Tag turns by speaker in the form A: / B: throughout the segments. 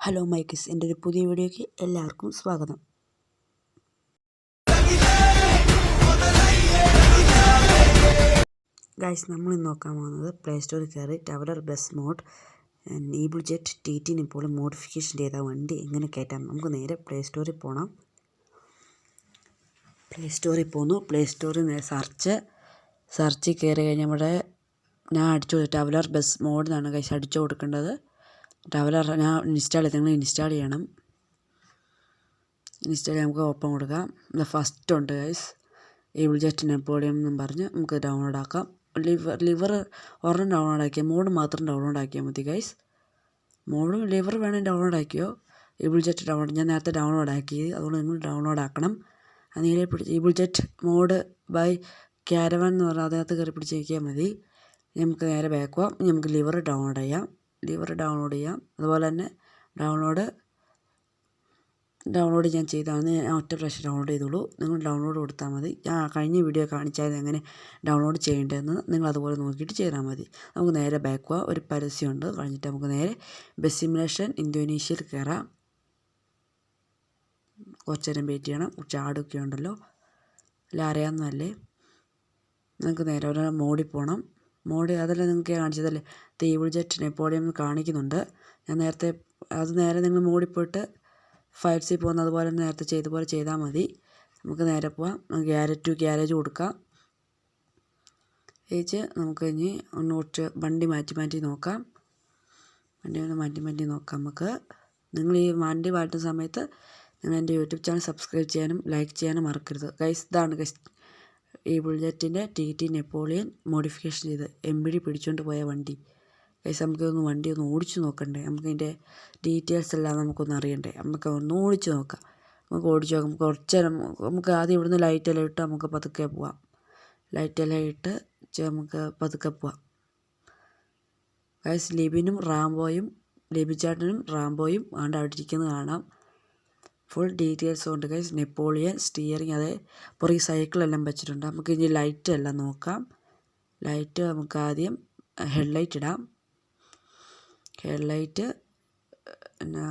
A: Hello മൈക്കിസ്, എൻ്റെ ഒരു പുതിയ വീഡിയോയ്ക്ക് എല്ലാവർക്കും സ്വാഗതം. ഗൈസ്, നമ്മൾ നോക്കാൻ പോകുന്നത് പ്ലേ സ്റ്റോറിൽ കയറി ടവലർ ബസ് മോഡ് ഈബിൾ ജെറ്റ് TT ഇപ്പോൾ മോഡിഫിക്കേഷൻ ചെയ്ത വണ്ടി എങ്ങനെ കയറ്റാം. നമുക്ക് നേരെ പ്ലേ സ്റ്റോറിൽ പോകണം. പ്ലേ സ്റ്റോറിൽ പോന്നു. പ്ലേ സ്റ്റോറിൽ സെർച്ചിൽ കയറി കഴിഞ്ഞാൽ ഞാൻ അടിച്ചു ടവലർ ബസ് മോഡ് എന്നാണ് ഗൈസ് അടിച്ചു കൊടുക്കേണ്ടത്. ടവലർ ഞാൻ ഇൻസ്റ്റാൾ ചെയ്ത് നിങ്ങൾ ഇൻസ്റ്റാൾ ചെയ്യണം. ഇൻസ്റ്റാൾ ചെയ്യാൻ നമുക്ക് ഓപ്പൺ കൊടുക്കാം. ഇത് ഫസ്റ്റ് ഉണ്ട് ഗൈസ്, ഈബിൾ ജെറ്റ് നെപ്പോളിയൻ എന്നും പറഞ്ഞ് നമുക്ക് ഡൗൺലോഡ് ആക്കാം. ലിവർ ഒരെണ്ണം ഡൗൺലോഡ് ആക്കിയാൽ മോഡ് മാത്രം ഡൗൺലോഡ് ആക്കിയാൽ മതി ഗൈസ്. മോഡും ലിവർ വേണമെങ്കിൽ ഡൗൺലോഡ് ആക്കിയോ. ഈബിൾ ജെറ്റ് ഞാൻ നേരത്തെ ഡൗൺലോഡ് ആക്കി, അതുകൊണ്ട് നിങ്ങൾ ഡൗൺലോഡ് ആക്കണം. അതിനെ ഈബിൾ ജെറ്റ് മോഡ് ബൈ ക്യാരവൻ എന്ന് പറഞ്ഞാൽ അതിനകത്ത് കയറി പിടിച്ചിരിക്കാൻ മതി. നമുക്ക് നേരെ ബാക്ക് പോകാം. നമുക്ക് ലിവർ ഡൗൺലോഡ് ചെയ്യാം. അതുപോലെ തന്നെ ഡൗൺലോഡ് ഞാൻ ചെയ്താണ്. ഞാൻ ഒറ്റ പ്രാവശ്യം ഡൗൺലോഡ് ചെയ്തോളൂ. നിങ്ങൾ ഡൗൺലോഡ് കൊടുത്താൽ മതി. ഞാൻ കഴിഞ്ഞ വീഡിയോ കാണിച്ചാൽ എങ്ങനെ ഡൗൺലോഡ് ചെയ്യേണ്ടതെന്ന് നിങ്ങൾ അതുപോലെ നോക്കിയിട്ട് ചെയ്താൽ മതി. നമുക്ക് നേരെ ബാക്ക് പോകാം. ഒരു പരസ്യമുണ്ട് കഴിഞ്ഞിട്ട് നമുക്ക് നേരെ ബസ് സിമുലേഷൻ ഇന്തോനേഷ്യയിൽ കയറാം. കുറച്ച് നേരം വെയിറ്റ് ചെയ്യണം. ചാടൊക്കെ ഉണ്ടല്ലോ, എല്ലാം അറിയാവുന്നതല്ലേ. നമുക്ക് നേരെ ഒരു മോഡിൽ പോകണം. മോഡ് അതെല്ലാം നിങ്ങൾക്ക് കാണിച്ചതല്ലേ, ഈബിൾ ജെറ്റ് നെപ്പോളിയൻ കാണിക്കുന്നുണ്ട്. ഞാൻ നേരെ നിങ്ങൾ മോഡിൽ പോയിട്ട് ഫയൽസിൽ പോകുന്നത് പോലെ നേരത്തെ ചെയ്തപോലെ ചെയ്താൽ മതി. നമുക്ക് നേരെ പോവാം. ഗ്യാരേജ് കൊടുക്കാം. നമുക്ക് ഇനി കുറച്ച് വണ്ടി മാറ്റി നോക്കാം. നമുക്ക് നിങ്ങൾ ഈ വണ്ടി മാറ്റുന്ന സമയത്ത് നിങ്ങൾ എൻ്റെ യൂട്യൂബ് ചാനൽ സബ്സ്ക്രൈബ് ചെയ്യാനും ലൈക്ക് ചെയ്യാനും മറക്കരുത് ഗൈസ്. ഇതാണ് ഗൈസ് ഈബിൾ ജെറ്റിൻ്റെ TT നെപ്പോളിയൻ മോഡിഫിക്കേഷൻ ചെയ്ത് MBD പിടിച്ചുകൊണ്ട് പോയ വണ്ടി ഗൈസ്. വണ്ടി ഒന്ന് ഓടിച്ചു നോക്കണ്ടേ, നമുക്കിതിൻ്റെ ഡീറ്റെയിൽസ് എല്ലാം നമുക്കൊന്ന് അറിയണ്ടേ. നമുക്ക് ഒന്ന് ഓടിച്ചു നോക്കാം. നമുക്ക് ഓടിച്ചു നോക്കാം. നമുക്ക് ആദ്യം ഇവിടുന്ന് ലൈറ്റെല്ലാം ഇട്ട് നമുക്ക് പതുക്കെ പോവാം. നമുക്ക് പതുക്കെ പോവാം ഗൈസ്. ലിബിചാട്ടനും റാംബോയും ആണ്ട് അവിടെ ഇരിക്കുന്നത് കാണാം. ഫുൾ ഡീറ്റെയിൽസ് ഉണ്ട് ഗൈസ്. നെപ്പോളിയൻ സ്റ്റിയറിങ്, അതേ പുറകെ സൈക്കിളെല്ലാം വെച്ചിട്ടുണ്ട്. നമുക്ക് ഇനി ലൈറ്റ് എല്ലാം നോക്കാം. നമുക്ക് ആദ്യം ഹെഡ്ലൈറ്റ് ഇടാം. പിന്നെ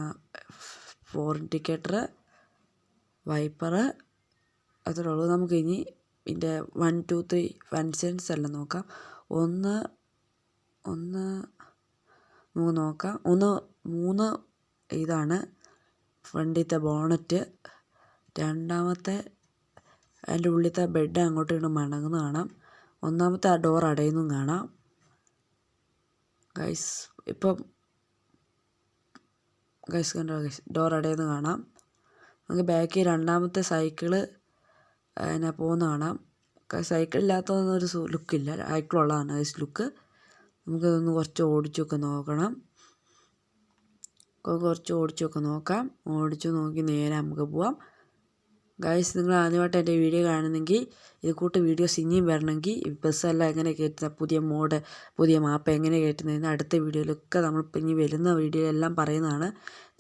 A: ഫോർ ഇൻഡിക്കേറ്റർ, വൈപ്പർ, അത്രേ ഉള്ളൂ. നമുക്ക് ഇനി ഇതിൻ്റെ 1, 2, 3 ഫങ്ഷൻസ് എല്ലാം നോക്കാം. നമുക്ക് നോക്കാം. 3 ഇതാണ് ഫ്രണ്ടിലത്തെ ബോണറ്റ്. രണ്ടാമത്തെ അതിൻ്റെ ഉള്ളിലത്തെ ബെഡ് അങ്ങോട്ടും ഇങ്ങോട്ടും മടങ്ങുന്ന കാണാം. ഒന്നാമത്തെ ആ ഡോർ അടയുന്നതും കാണാം ഗൈസ്. ഇപ്പം കണ്ടോ ഗൈസ്, ഡോർ അടയുന്നത് കാണാം. നമുക്ക് ബാക്കിൽ രണ്ടാമത്തെ സൈക്കിള് പോകുന്ന കാണാം. സൈക്കിളില്ലാത്തതൊന്നും ഒരു ലുക്കില്ല, സൈക്കിളുള്ളതാണ് ഗൈസ് ലുക്ക്. നമുക്കതൊന്ന് കുറച്ച് ഓടിച്ചൊക്കെ നോക്കണം. ഓടിച്ചു നോക്കി നേരെ നമുക്ക് പോവാം ഗൈസ്. നിങ്ങൾ ആദ്യമായിട്ട് എൻ്റെ വീഡിയോ കാണുന്നെങ്കിൽ ഇത് കൂട്ട് വീഡിയോസ് ഇനിയും വരണമെങ്കിൽ ബസ്സെല്ലാം എങ്ങനെ കയറ്റുന്ന, പുതിയ മോഡ്, പുതിയ മാപ്പ് എങ്ങനെ കയറ്റുന്നതെന്ന് അടുത്ത വീഡിയോയിലൊക്കെ നമ്മൾ ഇനി വരുന്ന വീഡിയോയിലെല്ലാം പറയുന്നതാണ്.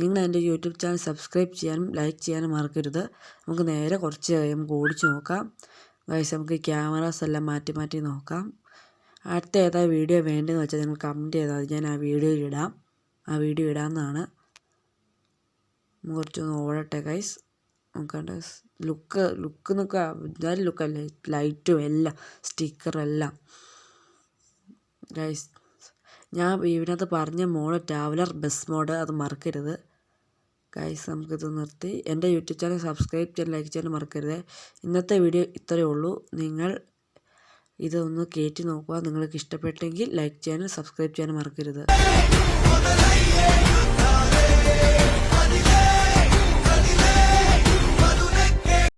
A: നിങ്ങൾ എൻ്റെ യൂട്യൂബ് ചാനൽ സബ്സ്ക്രൈബ് ചെയ്യാനും ലൈക്ക് ചെയ്യാനും മറക്കരുത്. നമുക്ക് നേരെ കുറച്ച് നമുക്ക് ഓടിച്ചു നോക്കാം ഗൈസ്. നമുക്ക് ക്യാമറാസ് എല്ലാം മാറ്റി നോക്കാം. അടുത്ത ഏതാ വീഡിയോ വേണ്ടതെന്ന് വെച്ചാൽ നിങ്ങൾ കമൻറ്റ് ചെയ്താൽ മതി. ഞാൻ ആ വീഡിയോ ഇടാമെന്നാണ്. കുറച്ചൊന്ന് ഓടട്ടെ ഗൈസ്. നോക്കണ്ട ലുക്ക് എന്നൊക്കെ എന്തായാലും ലുക്കല്ലേ, ലൈറ്റും എല്ലാം സ്റ്റിക്കറെല്ലാം ഗൈസ്. ഞാൻ ഇതിനകത്ത് പറഞ്ഞ മോഡ് ടവലർ ബസ് മോഡ്, അത് മറക്കരുത് ഗൈസ്. നമുക്കിത് നിർത്തി എൻ്റെ യൂട്യൂബ് ചാനൽ സബ്സ്ക്രൈബ് ചെയ്യാൻ ലൈക്ക് ചെയ്യാൻ മറക്കരുത്. ഇന്നത്തെ വീഡിയോ ഇത്രയേ ഉള്ളൂ. നിങ്ങൾ ഇതൊന്ന് കയറ്റി നോക്കുക. നിങ്ങൾക്ക് ഇഷ്ടപ്പെട്ടെങ്കിൽ ലൈക്ക് ചെയ്യാനും സബ്സ്ക്രൈബ് ചെയ്യാനും മറക്കരുത്.